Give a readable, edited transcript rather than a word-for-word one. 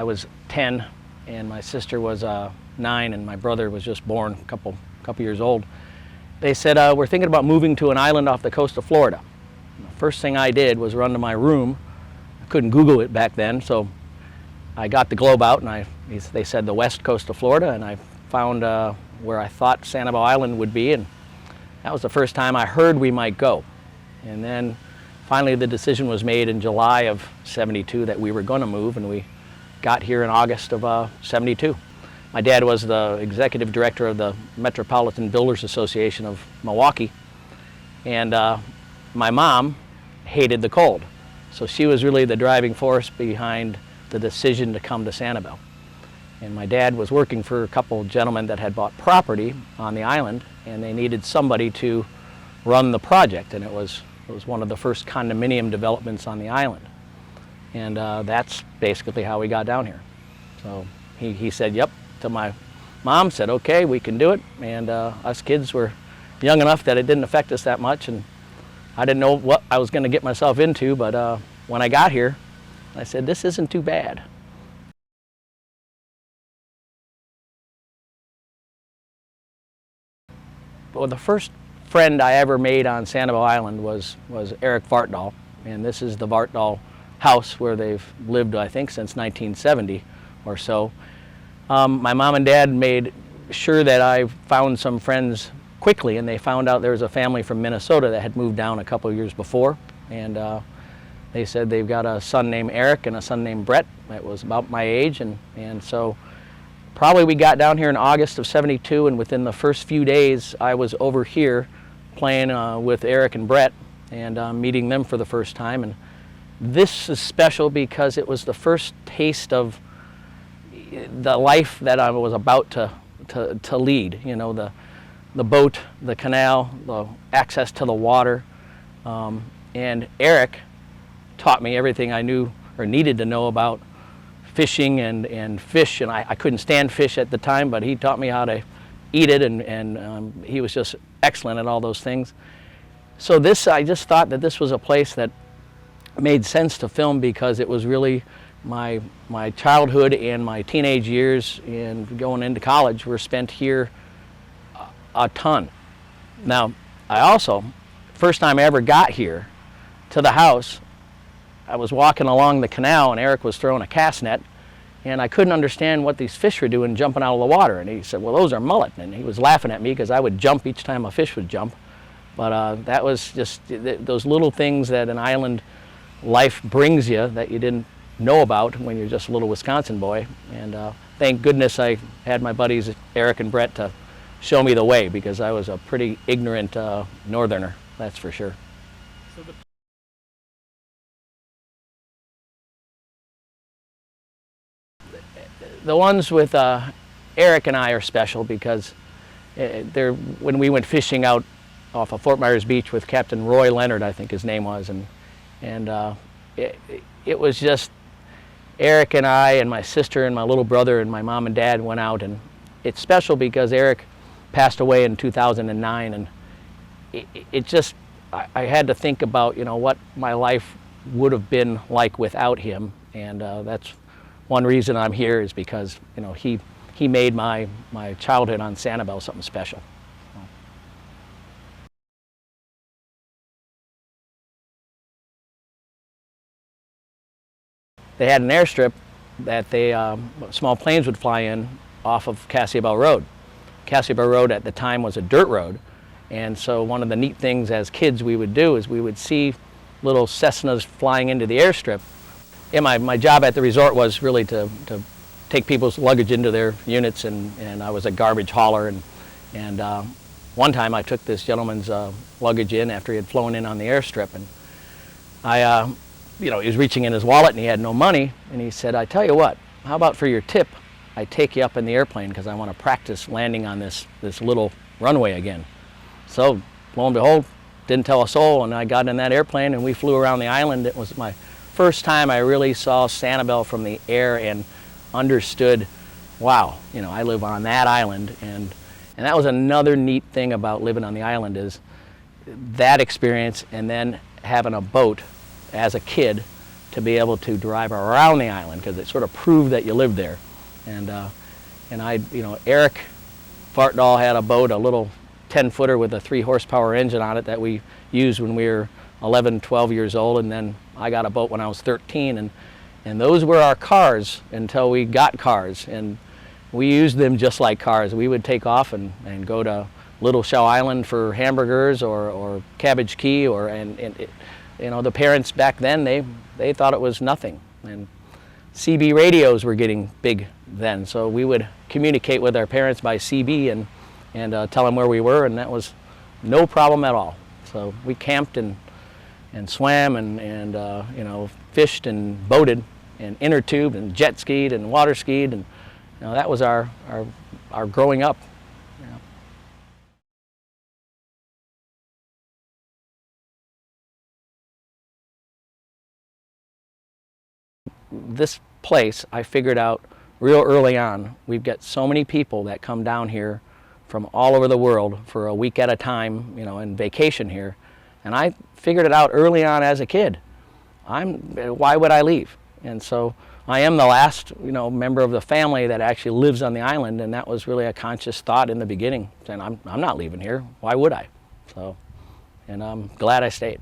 was 10 and my sister was 9 and my brother was just born a couple years old. They said, we're thinking about moving to an island off the coast of Florida. The first thing I did was run to my room. I couldn't Google it back then, so I got the globe out and they said the west coast of Florida, and I found where I thought Sanibel Island would be, and that was the first time I heard we might go. And then finally the decision was made in July of '72 that we were going to move, and we got here in August of '72. My dad was the executive director of the Metropolitan Builders Association of Milwaukee, and my mom hated the cold. So she was really the driving force behind the decision to come to Sanibel. And my dad was working for a couple of gentlemen that had bought property on the island, and they needed somebody to run the project, and it was one of the first condominium developments on the island. And that's basically how we got down here. So he said, yep, to my mom, said, okay, we can do it. And us kids were young enough that it didn't affect us that much, and I didn't know what I was going to get myself into, but when I got here, I said, this isn't too bad. Well, the first friend I ever made on Sanibel Island was Eric Vartdahl, and this is the Vartdahl house where they've lived, I think, since 1970 or so. My mom and dad made sure that I found some friends quickly, and they found out there was a family from Minnesota that had moved down a couple of years before, and they said they've got a son named Eric and a son named Brett that was about my age, and so probably we got down here in August of '72, and within the first few days I was over here playing with Eric and Brett and meeting them for the first time. And this is special because it was the first taste of the life that I was about to lead. You know, the boat, the canal, the access to the water, and Eric taught me everything I knew or needed to know about fishing and fish, and I couldn't stand fish at the time, but he taught me how to eat it, and he was just excellent at all those things. So I just thought that this was a place that made sense to film, because it was really my childhood and my teenage years and going into college were spent here a ton. Now, I also, first time I ever got here to the house, I was walking along the canal and Eric was throwing a cast net, and I couldn't understand what these fish were doing jumping out of the water. And he said, well, those are mullet. And he was laughing at me because I would jump each time a fish would jump. But that was just those little things that an island life brings you that you didn't know about when you're just a little Wisconsin boy. And thank goodness I had my buddies Eric and Brett to show me the way, because I was a pretty ignorant northerner, that's for sure. So the ones with Eric and I are special because when we went fishing out off of Fort Myers Beach with Captain Roy Leonard, I think his name was, and it was just Eric and I and my sister and my little brother and my mom and dad went out, and it's special because Eric passed away in 2009, and it just, I had to think about, you know, what my life would have been like without him, and that's one reason I'm here, is because, you know, he made my childhood on Sanibel something special. They had an airstrip that small planes would fly in off of Cassiabel Road. Cassiabel Road at the time was a dirt road, and so one of the neat things as kids we would do is we would see little Cessnas flying into the airstrip. Yeah, my job at the resort was really to take people's luggage into their units, and I was a garbage hauler, and one time I took this gentleman's luggage in after he had flown in on the airstrip, and you know, he was reaching in his wallet and he had no money, and he said, I tell you what, how about for your tip, I take you up in the airplane because I want to practice landing on this little runway again. So lo and behold, didn't tell a soul, and I got in that airplane and we flew around the island. It was my first time I really saw Sanibel from the air and understood, wow, you know, I live on that island, and that was another neat thing about living on the island, is that experience, and then having a boat as a kid to be able to drive around the island, because it sort of proved that you lived there. And Eric Vartdal had a boat, a little 10-footer with a 3-horsepower engine on it that we used when we were 11, 12 years old, and then I got a boat when I was 13, and those were our cars until we got cars, and we used them just like cars. We would take off and go to Little Shell Island for hamburgers or Cabbage Key, the parents back then, they thought it was nothing. And CB radios were getting big then, so we would communicate with our parents by CB and tell them where we were, and that was no problem at all. So we camped and swam and fished and boated and inner tubed and jet skied and water skied, and that was our growing up. This place, I figured out real early on, we've got so many people that come down here from all over the world for a week at a time, and vacation here. And I figured it out early on as a kid. Why would I leave? And so I am the last, member of the family that actually lives on the island, and that was really a conscious thought in the beginning, saying I'm not leaving here. Why would I? So, and I'm glad I stayed.